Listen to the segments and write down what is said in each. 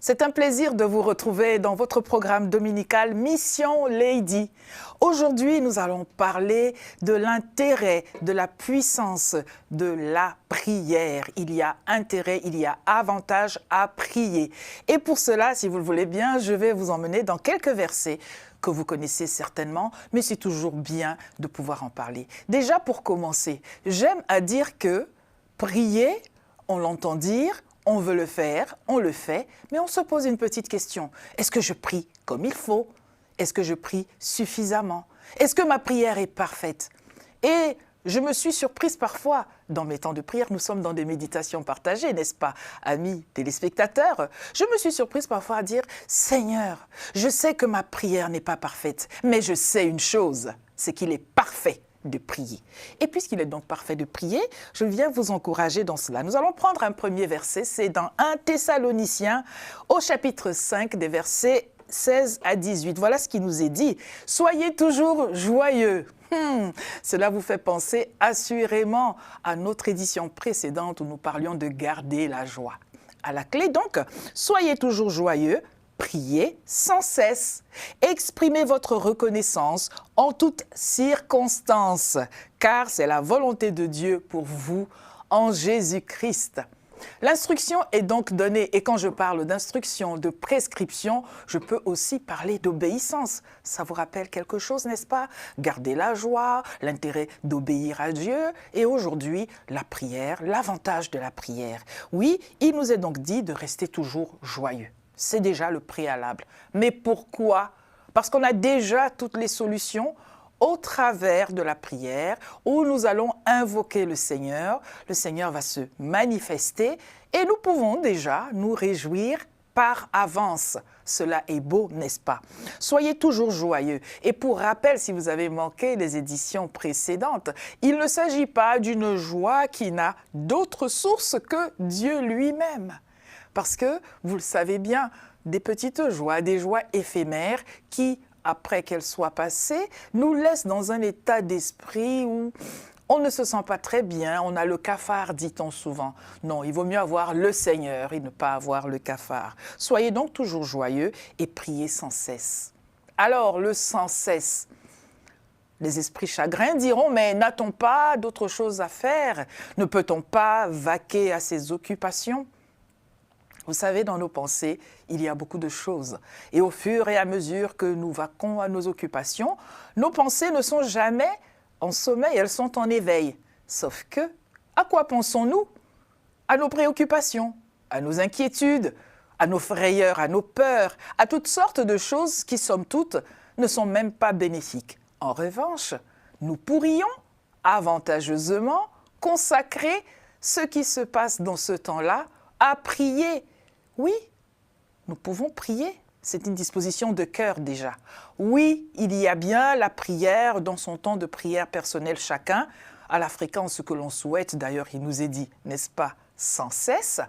C'est un plaisir de vous retrouver dans votre programme dominical Mission Lady. Aujourd'hui, nous allons parler de l'intérêt, de la puissance de la prière. Il y a intérêt, il y a avantage à prier. Et pour cela, si vous le voulez bien, je vais vous emmener dans quelques versets que vous connaissez certainement, mais c'est toujours bien de pouvoir en parler. Déjà, pour commencer, j'aime à dire que prier, on l'entend dire, on veut le faire, on le fait, mais on se pose une petite question. Est-ce que je prie comme il faut? Est-ce que je prie suffisamment? Est-ce que ma prière est parfaite? Et je me suis surprise parfois, dans mes temps de prière, nous sommes dans des méditations partagées, n'est-ce pas, amis téléspectateurs? Je me suis surprise parfois à dire, Seigneur, je sais que ma prière n'est pas parfaite, mais je sais une chose, c'est qu'il est parfait de prier. Et puisqu'il est donc parfait de prier, je viens vous encourager dans cela. Nous allons prendre un premier verset, c'est dans 1 Thessaloniciens, au chapitre 5, des versets 16 à 18. Voilà ce qui nous est dit. « Soyez toujours joyeux ». Cela vous fait penser assurément à notre édition précédente où nous parlions de garder la joie. À la clé donc, soyez toujours joyeux, priez sans cesse, exprimez votre reconnaissance en toutes circonstances, car c'est la volonté de Dieu pour vous en Jésus-Christ. L'instruction est donc donnée, et quand je parle d'instruction, de prescription, je peux aussi parler d'obéissance. Ça vous rappelle quelque chose, n'est-ce pas? Garder la joie, l'intérêt d'obéir à Dieu, et aujourd'hui, la prière, l'avantage de la prière. Oui, il nous est donc dit de rester toujours joyeux. C'est déjà le préalable. Mais pourquoi? Parce qu'on a déjà toutes les solutions au travers de la prière où nous allons invoquer le Seigneur va se manifester et nous pouvons déjà nous réjouir par avance. Cela est beau, n'est-ce pas? Soyez toujours joyeux. Et pour rappel, si vous avez manqué les éditions précédentes, il ne s'agit pas d'une joie qui n'a d'autre source que Dieu lui-même. Parce que, vous le savez bien, des petites joies, des joies éphémères qui, après qu'elles soient passées, nous laissent dans un état d'esprit où on ne se sent pas très bien, on a le cafard, dit-on souvent. Non, il vaut mieux avoir le Seigneur et ne pas avoir le cafard. Soyez donc toujours joyeux et priez sans cesse. Alors, le sans cesse, les esprits chagrins diront, mais n'a-t-on pas d'autre chose à faire? Ne peut-on pas vaquer à ses occupations? Vous savez, dans nos pensées, il y a beaucoup de choses. Et au fur et à mesure que nous vaquons à nos occupations, nos pensées ne sont jamais en sommeil, elles sont en éveil. Sauf que, à quoi pensons-nous? À nos préoccupations, à nos inquiétudes, à nos frayeurs, à nos peurs, à toutes sortes de choses qui, somme toute, ne sont même pas bénéfiques. En revanche, nous pourrions avantageusement consacrer ce qui se passe dans ce temps-là à prier. Oui, nous pouvons prier. C'est une disposition de cœur déjà. Oui, il y a bien la prière dans son temps de prière personnelle chacun, à la fréquence que l'on souhaite. D'ailleurs, il nous est dit, n'est-ce pas, sans cesse.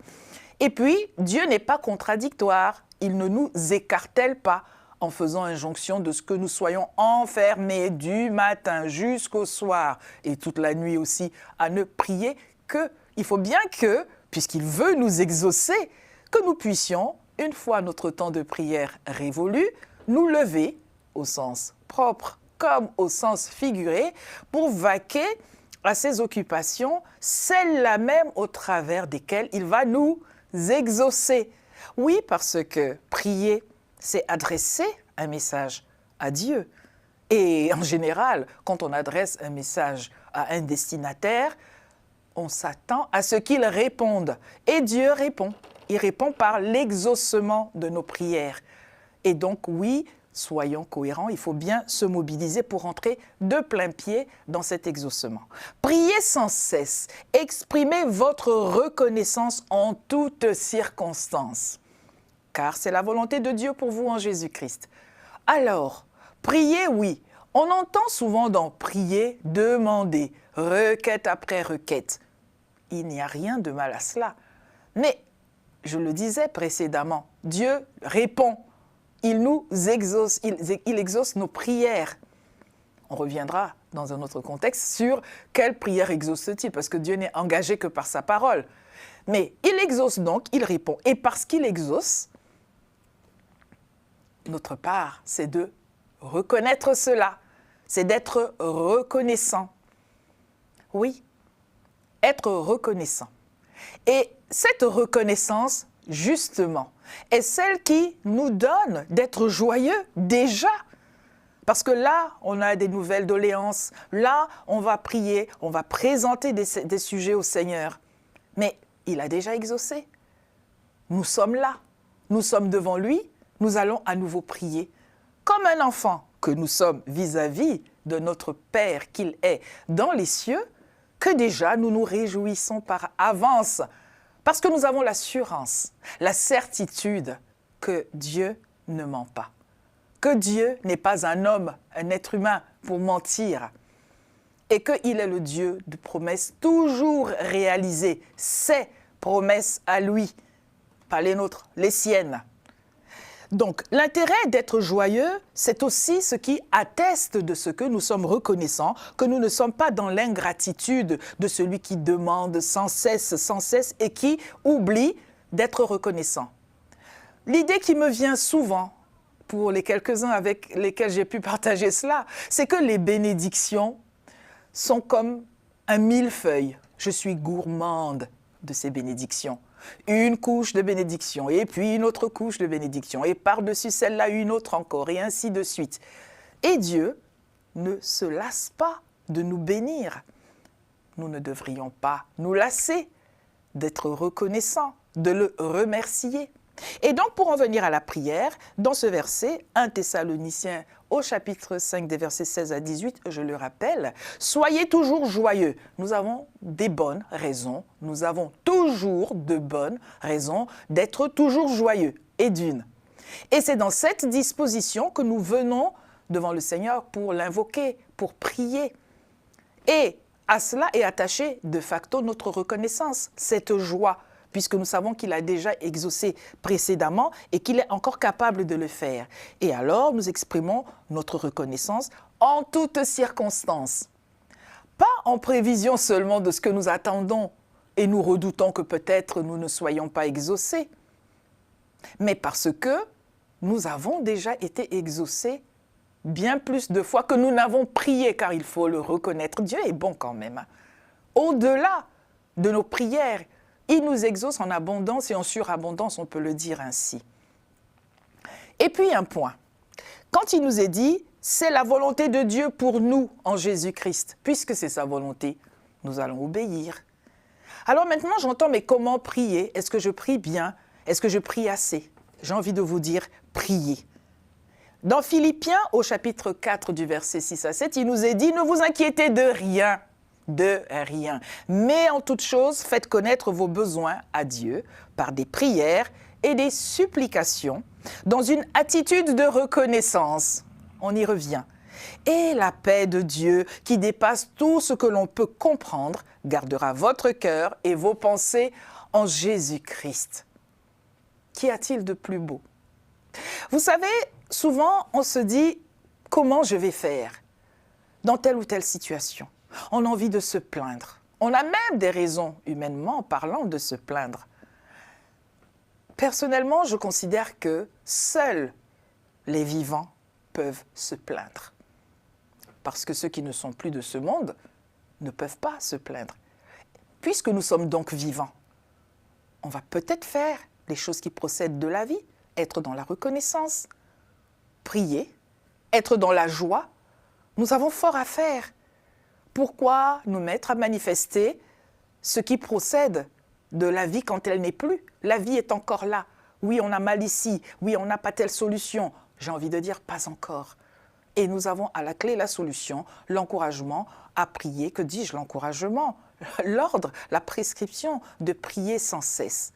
Et puis, Dieu n'est pas contradictoire. Il ne nous écartèle pas en faisant injonction de ce que nous soyons enfermés du matin jusqu'au soir et toute la nuit aussi à ne prier que. Il faut bien que, puisqu'il veut nous exaucer, que nous puissions, une fois notre temps de prière révolu, nous lever, au sens propre comme au sens figuré, pour vaquer à ses occupations, celles-là même au travers desquelles il va nous exaucer. Oui, parce que prier, c'est adresser un message à Dieu. Et en général, quand on adresse un message à un destinataire, on s'attend à ce qu'il réponde. Et Dieu répond. Il répond par l'exaucement de nos prières. Et donc, oui, soyons cohérents, il faut bien se mobiliser pour entrer de plein pied dans cet exaucement. Priez sans cesse, exprimez votre reconnaissance en toutes circonstances, car c'est la volonté de Dieu pour vous en Jésus-Christ. Alors, priez, oui. On entend souvent dans prier, demander, requête après requête. Il n'y a rien de mal à cela. Mais, je le disais précédemment, Dieu répond. Il nous exauce, il exauce nos prières. On reviendra dans un autre contexte sur quelle prière exauce-t-il, parce que Dieu n'est engagé que par sa parole. Mais il exauce donc, il répond. Et parce qu'il exauce, notre part, c'est de reconnaître cela, c'est d'être reconnaissant. Oui, être reconnaissant. Et cette reconnaissance, justement, est celle qui nous donne d'être joyeux déjà. Parce que là, on a des nouvelles doléances. Là, on va prier, on va présenter des sujets au Seigneur. Mais il a déjà exaucé. Nous sommes là. Nous sommes devant lui. Nous allons à nouveau prier. Comme un enfant que nous sommes vis-à-vis de notre Père qu'il est dans les cieux, que déjà nous nous réjouissons par avance. Parce que nous avons l'assurance, la certitude que Dieu ne ment pas. Que Dieu n'est pas un homme, un être humain pour mentir. Et qu'il est le Dieu de promesses toujours réalisées. Ses promesses à lui, pas les nôtres, les siennes. Donc, l'intérêt d'être joyeux, c'est aussi ce qui atteste de ce que nous sommes reconnaissants, que nous ne sommes pas dans l'ingratitude de celui qui demande sans cesse, et qui oublie d'être reconnaissant. L'idée qui me vient souvent, pour les quelques-uns avec lesquels j'ai pu partager cela, c'est que les bénédictions sont comme un millefeuille. Je suis gourmande de ces bénédictions. Une couche de bénédiction, et puis une autre couche de bénédiction, et par-dessus celle-là, une autre encore, et ainsi de suite. Et Dieu ne se lasse pas de nous bénir. Nous ne devrions pas nous lasser d'être reconnaissants, de le remercier. Et donc, pour en venir à la prière, dans ce verset, 1 Thessaloniciens au chapitre 5 des versets 16 à 18, je le rappelle, « Soyez toujours joyeux ». Nous avons des bonnes raisons, nous avons toujours de bonnes raisons d'être toujours joyeux, et d'une. Et c'est dans cette disposition que nous venons devant le Seigneur pour l'invoquer, pour prier. Et à cela est attachée de facto notre reconnaissance, cette joie, puisque nous savons qu'il a déjà exaucé précédemment et qu'il est encore capable de le faire. Et alors, nous exprimons notre reconnaissance en toutes circonstances. Pas en prévision seulement de ce que nous attendons et nous redoutons que peut-être nous ne soyons pas exaucés, mais parce que nous avons déjà été exaucés bien plus de fois que nous n'avons prié, car il faut le reconnaître, Dieu est bon quand même. Au-delà de nos prières, il nous exauce en abondance et en surabondance, on peut le dire ainsi. Et puis un point, quand il nous est dit, c'est la volonté de Dieu pour nous en Jésus-Christ, puisque c'est sa volonté, nous allons obéir. Alors maintenant j'entends, mais comment prier? Est-ce que je prie bien? Est-ce que je prie assez? J'ai envie de vous dire, priez. Dans Philippiens, au chapitre 4 du verset 6 à 7, il nous est dit, ne vous inquiétez de rien. De rien. Mais en toute chose, faites connaître vos besoins à Dieu par des prières et des supplications dans une attitude de reconnaissance. On y revient. Et la paix de Dieu, qui dépasse tout ce que l'on peut comprendre, gardera votre cœur et vos pensées en Jésus-Christ. Qu'y a-t-il de plus beau? Vous savez, souvent on se dit, comment je vais faire dans telle ou telle situation? On a envie de se plaindre. On a même des raisons, humainement parlant, de se plaindre. Personnellement, je considère que seuls les vivants peuvent se plaindre. Parce que ceux qui ne sont plus de ce monde ne peuvent pas se plaindre. Puisque nous sommes donc vivants, on va peut-être faire les choses qui procèdent de la vie, être dans la reconnaissance, prier, être dans la joie. Nous avons fort à faire. Pourquoi nous mettre à manifester ce qui procède de la vie quand elle n'est plus? La vie est encore là. Oui, on a mal ici. Oui, on n'a pas telle solution. J'ai envie de dire pas encore. Et nous avons à la clé la solution, l'encouragement à prier. Que dis-je, l'encouragement? L'ordre, la prescription de prier sans cesse.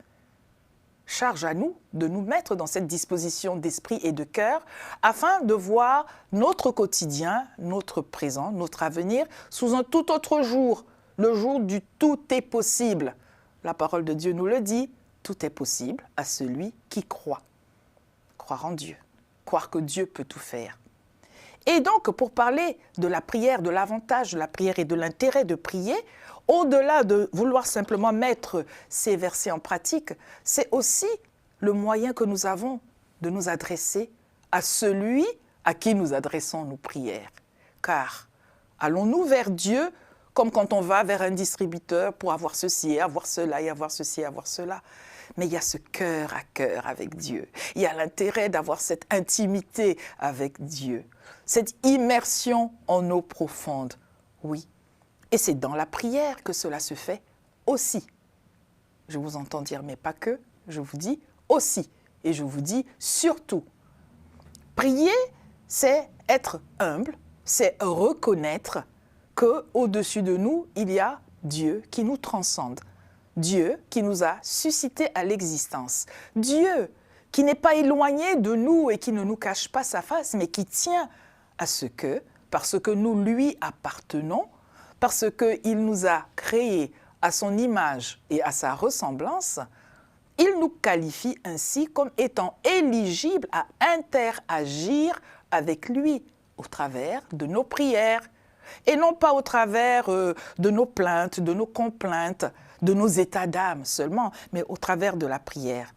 Charge à nous de nous mettre dans cette disposition d'esprit et de cœur afin de voir notre quotidien, notre présent, notre avenir sous un tout autre jour, le jour du tout est possible. La parole de Dieu nous le dit, tout est possible à celui qui croit. Croire en Dieu, croire que Dieu peut tout faire. Et donc, pour parler de la prière, de l'avantage de la prière et de l'intérêt de prier, au-delà de vouloir simplement mettre ces versets en pratique, c'est aussi le moyen que nous avons de nous adresser à celui à qui nous adressons nos prières. Car allons-nous vers Dieu comme quand on va vers un distributeur pour avoir ceci, avoir cela, et avoir ceci, avoir cela. Mais il y a ce cœur à cœur avec Dieu. Il y a l'intérêt d'avoir cette intimité avec Dieu, cette immersion en eau profonde. Oui, et c'est dans la prière que cela se fait aussi. Je vous entends dire, mais pas que, je vous dis aussi, et je vous dis surtout. Prier, c'est être humble, c'est reconnaître qu'au-dessus de nous, il y a Dieu qui nous transcende. Dieu qui nous a suscité à l'existence. Dieu qui n'est pas éloigné de nous et qui ne nous cache pas sa face, mais qui tient à ce que, parce que nous lui appartenons, parce qu'il nous a créés à son image et à sa ressemblance, il nous qualifie ainsi comme étant éligibles à interagir avec lui au travers de nos prières, et non pas au travers de nos plaintes, de nos complaintes, de nos états d'âme seulement, mais au travers de la prière.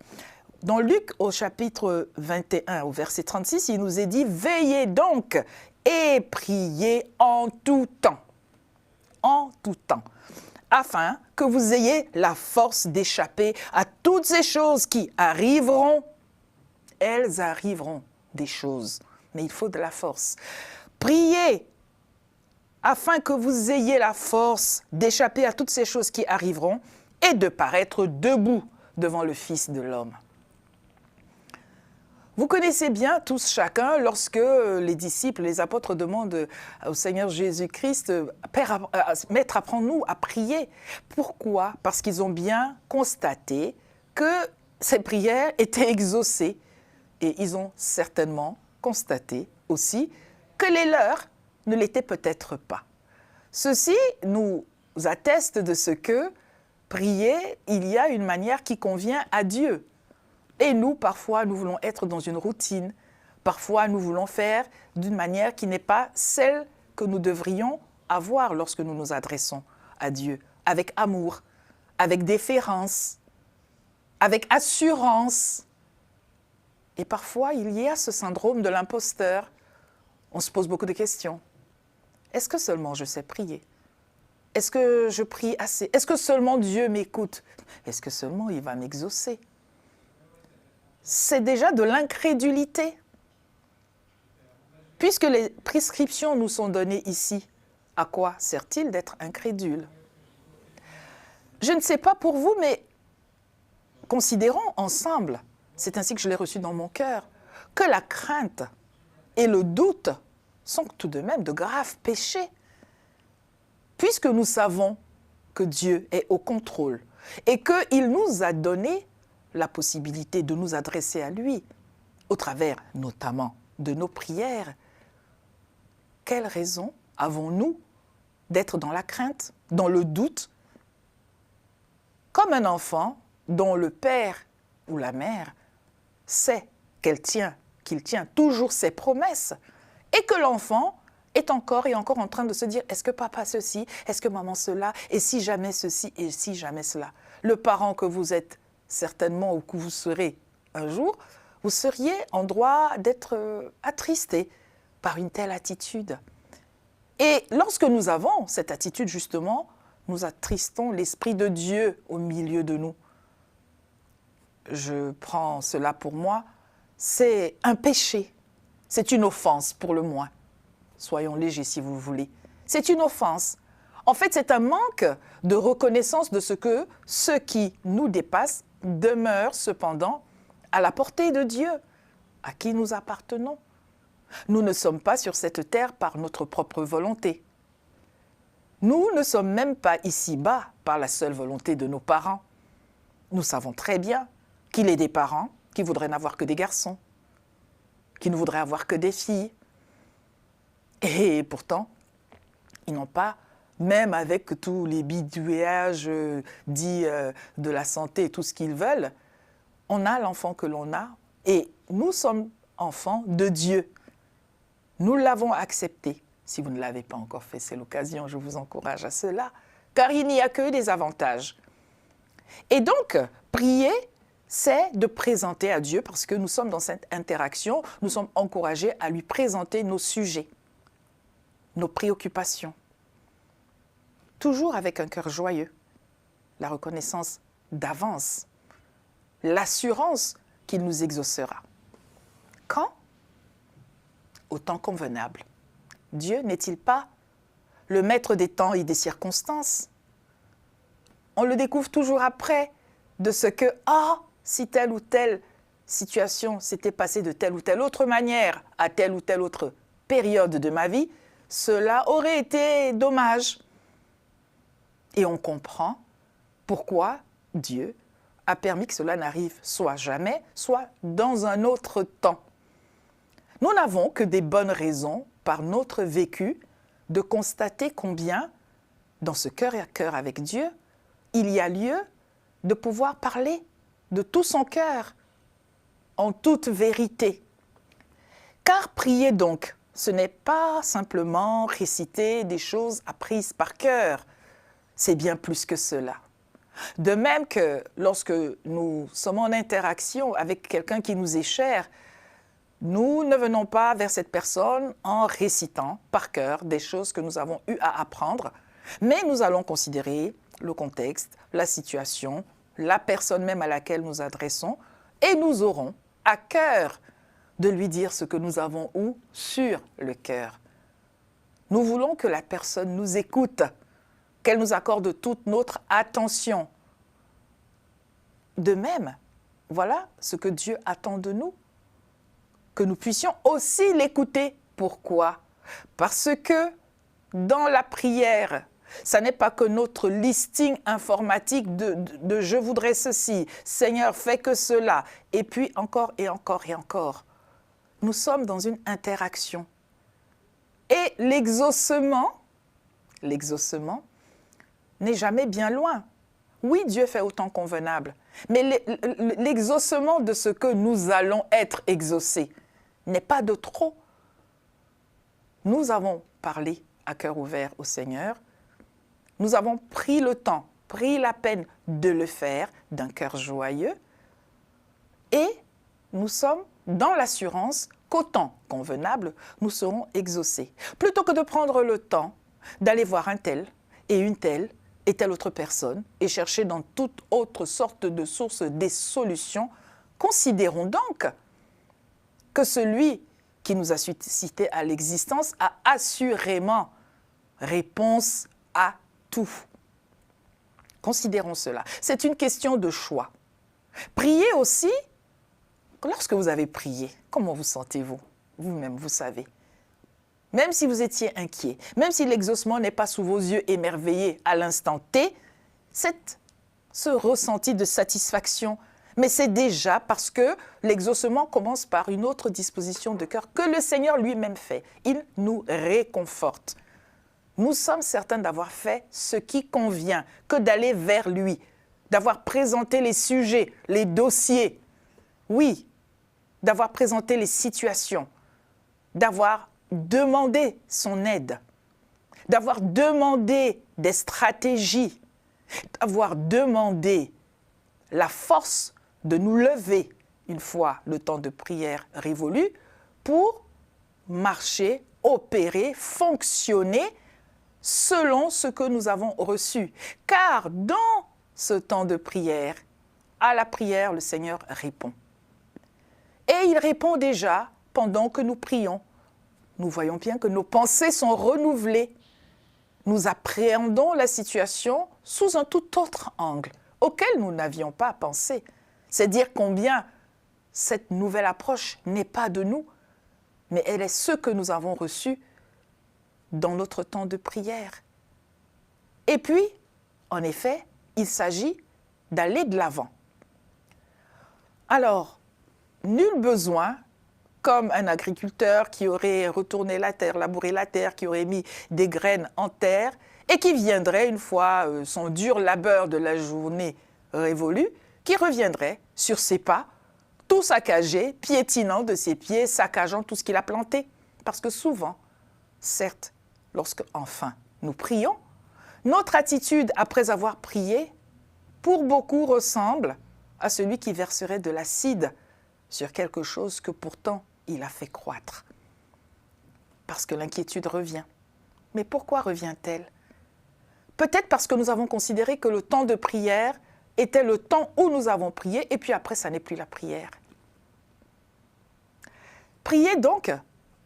Dans Luc, au chapitre 21, au verset 36, il nous est dit « Veillez donc et priez en tout temps. » En tout temps. Afin que vous ayez la force d'échapper à toutes ces choses qui arriveront. Elles arriveront, des choses, mais il faut de la force. Priez afin que vous ayez la force d'échapper à toutes ces choses qui arriveront et de paraître debout devant le Fils de l'homme. Vous connaissez bien tous chacun lorsque les disciples, les apôtres demandent au Seigneur Jésus-Christ « Père, Maître, apprends-nous à prier ». Pourquoi? Parce qu'ils ont bien constaté que ces prières étaient exaucées. Et ils ont certainement constaté aussi que les leurs ne l'étaient peut-être pas. Ceci nous atteste de ce que prier, il y a une manière qui convient à Dieu. Et nous, parfois, nous voulons être dans une routine. Parfois, nous voulons faire d'une manière qui n'est pas celle que nous devrions avoir lorsque nous nous adressons à Dieu, avec amour, avec déférence, avec assurance. Et parfois, il y a ce syndrome de l'imposteur. On se pose beaucoup de questions. Est-ce que seulement je sais prier? Est-ce que je prie assez? Est-ce que seulement Dieu m'écoute? Est-ce que seulement il va m'exaucer? C'est déjà de l'incrédulité. Puisque les prescriptions nous sont données ici, à quoi sert-il d'être incrédule? Je ne sais pas pour vous, mais considérons ensemble, c'est ainsi que je l'ai reçu dans mon cœur, que la crainte et le doute sont tout de même de graves péchés. Puisque nous savons que Dieu est au contrôle et qu'il nous a donné la possibilité de nous adresser à lui, au travers notamment de nos prières, quelle raison avons-nous d'être dans la crainte, dans le doute, comme un enfant dont le père ou la mère sait qu'il tient toujours ses promesses, et que l'enfant est encore et encore en train de se dire « Est-ce que papa ceci? Est-ce que maman cela? Et si jamais ceci? Et si jamais cela ?» Le parent que vous êtes certainement ou que vous serez un jour, vous seriez en droit d'être attristé par une telle attitude. Et lorsque nous avons cette attitude, justement, nous attristons l'Esprit de Dieu au milieu de nous. Je prends cela pour moi, c'est un péché, c'est une offense pour le moins. Soyons légers si vous voulez. C'est une offense. En fait, c'est un manque de reconnaissance de ce que ce qui nous dépasse demeure cependant à la portée de Dieu, à qui nous appartenons. Nous ne sommes pas sur cette terre par notre propre volonté. Nous ne sommes même pas ici-bas par la seule volonté de nos parents. Nous savons très bien qu'il est des parents qui voudraient n'avoir que des garçons, qui ne voudraient avoir que des filles. Et pourtant, ils n'ont pas, même avec tous les bidouillages dits de la santé et tout ce qu'ils veulent, on a l'enfant que l'on a et nous sommes enfants de Dieu. Nous l'avons accepté. Si vous ne l'avez pas encore fait, c'est l'occasion, je vous encourage à cela, car il n'y a que des avantages. Et donc, prier, c'est de présenter à Dieu, parce que nous sommes dans cette interaction, nous sommes encouragés à lui présenter nos sujets, nos préoccupations, toujours avec un cœur joyeux, la reconnaissance d'avance, l'assurance qu'il nous exaucera. Quand? Au temps convenable. Dieu n'est-il pas le maître des temps et des circonstances? On le découvre toujours après de ce que, si telle ou telle situation s'était passée de telle ou telle autre manière à telle ou telle autre période de ma vie, cela aurait été dommage. Et on comprend pourquoi Dieu a permis que cela n'arrive soit jamais, soit dans un autre temps. Nous n'avons que des bonnes raisons, par notre vécu, de constater combien, dans ce cœur à cœur avec Dieu, il y a lieu de pouvoir parler de tout son cœur, en toute vérité. Car prier donc, ce n'est pas simplement réciter des choses apprises par cœur, c'est bien plus que cela. De même que lorsque nous sommes en interaction avec quelqu'un qui nous est cher, nous ne venons pas vers cette personne en récitant par cœur des choses que nous avons eu à apprendre, mais nous allons considérer le contexte, la situation, la personne même à laquelle nous adressons, et nous aurons à cœur de lui dire ce que nous avons sur le cœur. Nous voulons que la personne nous écoute, qu'elle nous accorde toute notre attention. De même, voilà ce que Dieu attend de nous, que nous puissions aussi l'écouter. Pourquoi? Parce que dans la prière, ça n'est pas que notre listing informatique de je voudrais ceci, Seigneur, fais que cela, et puis encore et encore et encore. Nous sommes dans une interaction. Et l'exaucement n'est jamais bien loin. Oui, Dieu fait au temps convenable, mais l'exaucement de ce que nous allons être exaucés n'est pas de trop. Nous avons parlé à cœur ouvert au Seigneur. Nous avons pris le temps, pris la peine de le faire d'un cœur joyeux. Et nous sommes dans l'assurance qu'au temps convenable, nous serons exaucés. Plutôt que de prendre le temps d'aller voir un tel et une telle et telle autre personne et chercher dans toute autre sorte de source des solutions, considérons donc que celui qui nous a suscité à l'existence a assurément réponse à tout. Considérons cela. C'est une question de choix. Priez aussi, lorsque vous avez prié, comment vous sentez-vous? Vous-même, vous savez. Même si vous étiez inquiet, même si l'exaucement n'est pas sous vos yeux émerveillés à l'instant T, c'est ce ressenti de satisfaction. Mais c'est déjà parce que l'exaucement commence par une autre disposition de cœur que le Seigneur lui-même fait. Il nous réconforte. Nous sommes certains d'avoir fait ce qui convient, que d'aller vers lui, d'avoir présenté les sujets, les dossiers. Oui, d'avoir présenté les situations, d'avoir demandé son aide, d'avoir demandé des stratégies, d'avoir demandé la force de nous lever une fois le temps de prière révolu pour marcher, opérer, fonctionner selon ce que nous avons reçu. Car dans ce temps de prière, à la prière, le Seigneur répond. Et il répond déjà pendant que nous prions. Nous voyons bien que nos pensées sont renouvelées. Nous appréhendons la situation sous un tout autre angle, auquel nous n'avions pas pensé. C'est dire combien cette nouvelle approche n'est pas de nous, mais elle est ce que nous avons reçu dans notre temps de prière. Et puis, en effet, il s'agit d'aller de l'avant. Alors, nul besoin, comme un agriculteur qui aurait retourné la terre, labouré la terre, qui aurait mis des graines en terre, et qui viendrait, une fois son dur labeur de la journée révolu, qui reviendrait sur ses pas, tout saccagé, piétinant de ses pieds, saccageant tout ce qu'il a planté. Parce que souvent, certes, lorsque enfin nous prions, notre attitude après avoir prié, pour beaucoup ressemble à celui qui verserait de l'acide sur quelque chose que pourtant il a fait croître. Parce que l'inquiétude revient. Mais pourquoi revient-elle? Peut-être parce que nous avons considéré que le temps de prière était le temps où nous avons prié, et puis après, ça n'est plus la prière. Prier donc,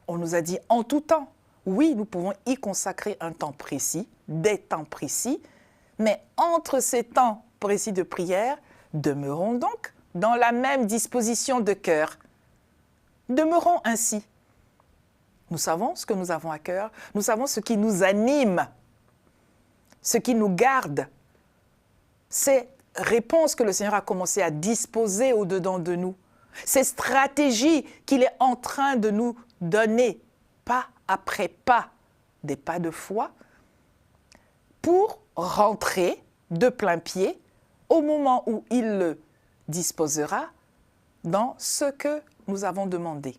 on nous a dit en tout temps. Oui, nous pouvons y consacrer un temps précis, des temps précis, mais entre ces temps précis de prière, demeurons donc dans la même disposition de cœur. Demeurons ainsi. Nous savons ce que nous avons à cœur, nous savons ce qui nous anime, ce qui nous garde. Ces réponses que le Seigneur a commencé à disposer au-dedans de nous, ces stratégies qu'il est en train de nous donner, pas après pas, des pas de foi, pour rentrer de plein pied au moment où il le disposera dans ce que nous avons demandé.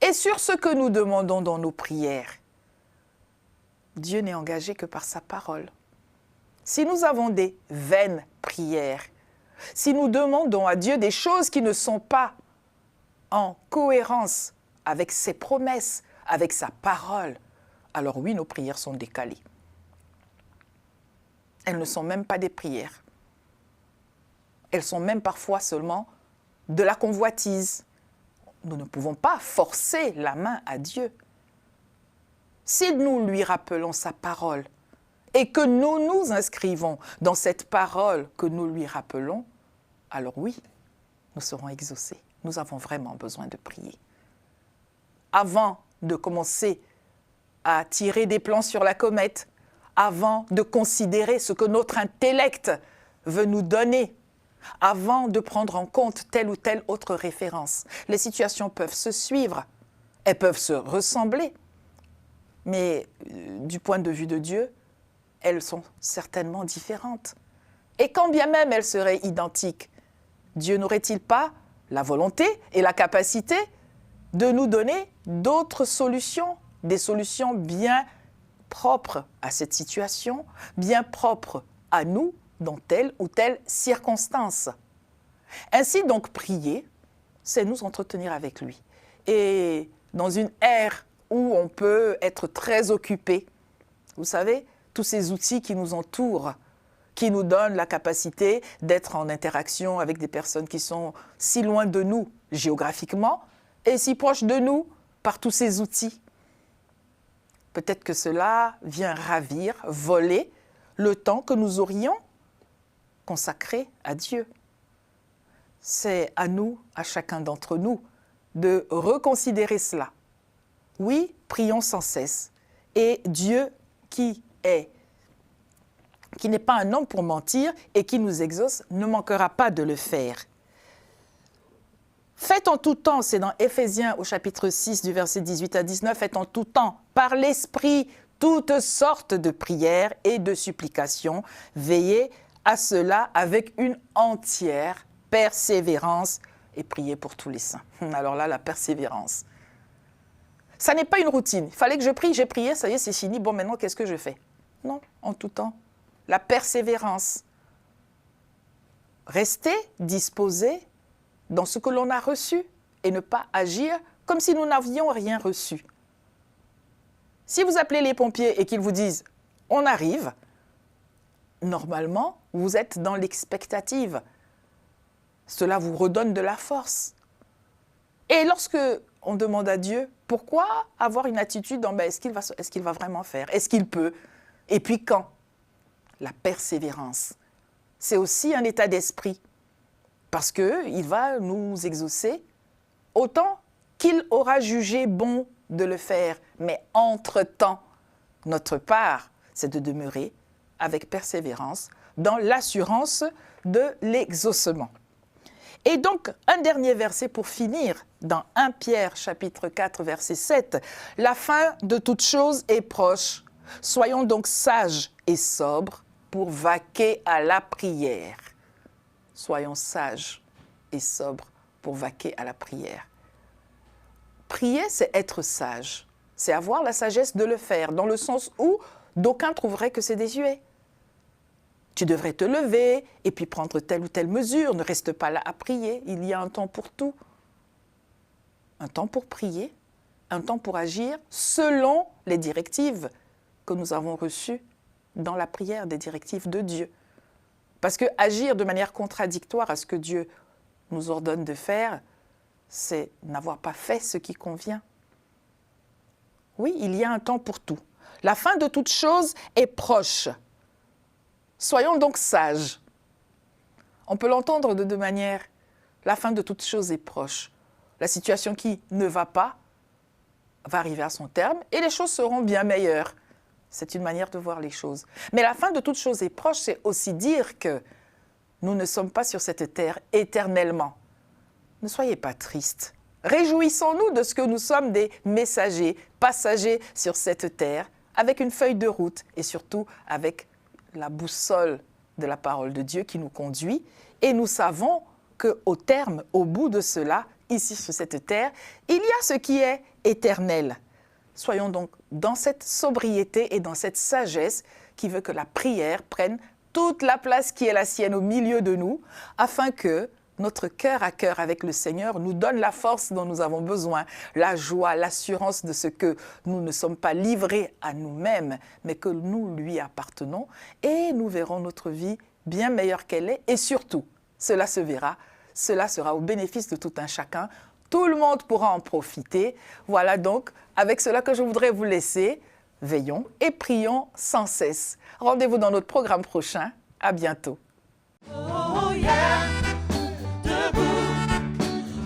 Et sur ce que nous demandons dans nos prières, Dieu n'est engagé que par sa parole. Si nous avons des vaines prières, si nous demandons à Dieu des choses qui ne sont pas en cohérence avec ses promesses, avec sa parole, alors oui, nos prières sont décalées. Elles ne sont même pas des prières. Elles sont même parfois seulement de la convoitise. Nous ne pouvons pas forcer la main à Dieu. Si nous lui rappelons sa parole et que nous nous inscrivons dans cette parole que nous lui rappelons, alors oui, nous serons exaucés. Nous avons vraiment besoin de prier. Avant de commencer à tirer des plans sur la comète, avant de considérer ce que notre intellect veut nous donner, avant de prendre en compte telle ou telle autre référence. Les situations peuvent se suivre, elles peuvent se ressembler, mais du point de vue de Dieu, elles sont certainement différentes. Et quand bien même elles seraient identiques, Dieu n'aurait-il pas la volonté et la capacité de nous donner d'autres solutions, des solutions bien propres à cette situation, bien propres à nous, dans telle ou telle circonstance. Ainsi donc, prier, c'est nous entretenir avec lui. Et dans une ère où on peut être très occupé, vous savez, tous ces outils qui nous entourent, qui nous donnent la capacité d'être en interaction avec des personnes qui sont si loin de nous géographiquement et si proches de nous par tous ces outils. Peut-être que cela vient ravir, voler le temps que nous aurions consacré à Dieu. C'est à nous, à chacun d'entre nous, de reconsidérer cela. Oui, prions sans cesse. Et Dieu qui n'est pas un homme pour mentir et qui nous exauce, ne manquera pas de le faire. Faites en tout temps, c'est dans Éphésiens au chapitre 6 du verset 18 à 19, faites en tout temps, par l'Esprit, toutes sortes de prières et de supplications. Veillez à cela avec une entière persévérance et priez pour tous les saints. Alors là, la persévérance. Ça n'est pas une routine. Il fallait que je prie, j'ai prié, ça y est, c'est fini. Bon, maintenant, qu'est-ce que je fais? Non, en tout temps. La persévérance. Rester disposé dans ce que l'on a reçu et ne pas agir comme si nous n'avions rien reçu. Si vous appelez les pompiers et qu'ils vous disent « on arrive », normalement, vous êtes dans l'expectative. Cela vous redonne de la force. Et lorsque on demande à Dieu, pourquoi avoir une attitude en est-ce qu'il va vraiment faire? Est-ce qu'il peut? Et puis quand? La persévérance. C'est aussi un état d'esprit. Parce qu'il va nous exaucer autant qu'il aura jugé bon de le faire. Mais entre-temps, notre part, c'est de demeurer avec persévérance dans l'assurance de l'exaucement. Et donc, un dernier verset pour finir, dans 1 Pierre chapitre 4, verset 7. « La fin de toute chose est proche. Soyons donc sages et sobres pour vaquer à la prière. » Soyons sages et sobres pour vaquer à la prière. Prier, c'est être sage. C'est avoir la sagesse de le faire, dans le sens où d'aucuns trouveraient que c'est désuet. Tu devrais te lever et puis prendre telle ou telle mesure. Ne reste pas là à prier. Il y a un temps pour tout. Un temps pour prier, un temps pour agir selon les directives que nous avons reçues dans la prière, des directives de Dieu. Parce que agir de manière contradictoire à ce que Dieu nous ordonne de faire, c'est n'avoir pas fait ce qui convient. Oui, il y a un temps pour tout. La fin de toute chose est proche. Soyons donc sages. On peut l'entendre de deux manières. La fin de toute chose est proche. La situation qui ne va pas va arriver à son terme et les choses seront bien meilleures. C'est une manière de voir les choses. Mais la fin de toute chose est proche, c'est aussi dire que nous ne sommes pas sur cette terre éternellement. Ne soyez pas tristes. Réjouissons-nous de ce que nous sommes des messagers, passagers sur cette terre, avec une feuille de route et surtout avec la boussole de la parole de Dieu qui nous conduit. Et nous savons qu'au terme, au bout de cela, ici sur cette terre, il y a ce qui est éternel. Soyons donc dans cette sobriété et dans cette sagesse qui veut que la prière prenne toute la place qui est la sienne au milieu de nous, afin que notre cœur à cœur avec le Seigneur nous donne la force dont nous avons besoin, la joie, l'assurance de ce que nous ne sommes pas livrés à nous-mêmes, mais que nous lui appartenons, et nous verrons notre vie bien meilleure qu'elle est, et surtout, cela se verra, cela sera au bénéfice de tout un chacun, tout le monde pourra en profiter. Voilà donc avec cela que je voudrais vous laisser. Veillons et prions sans cesse. Rendez-vous dans notre programme prochain. À bientôt. Oh yeah, debout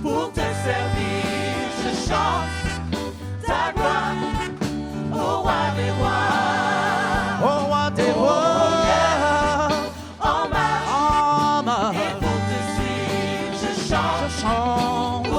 pour te servir, je chante ta gloire, au roi des rois, Au roi des rois, en marche, en marche, et pour te suivre, je chante je chante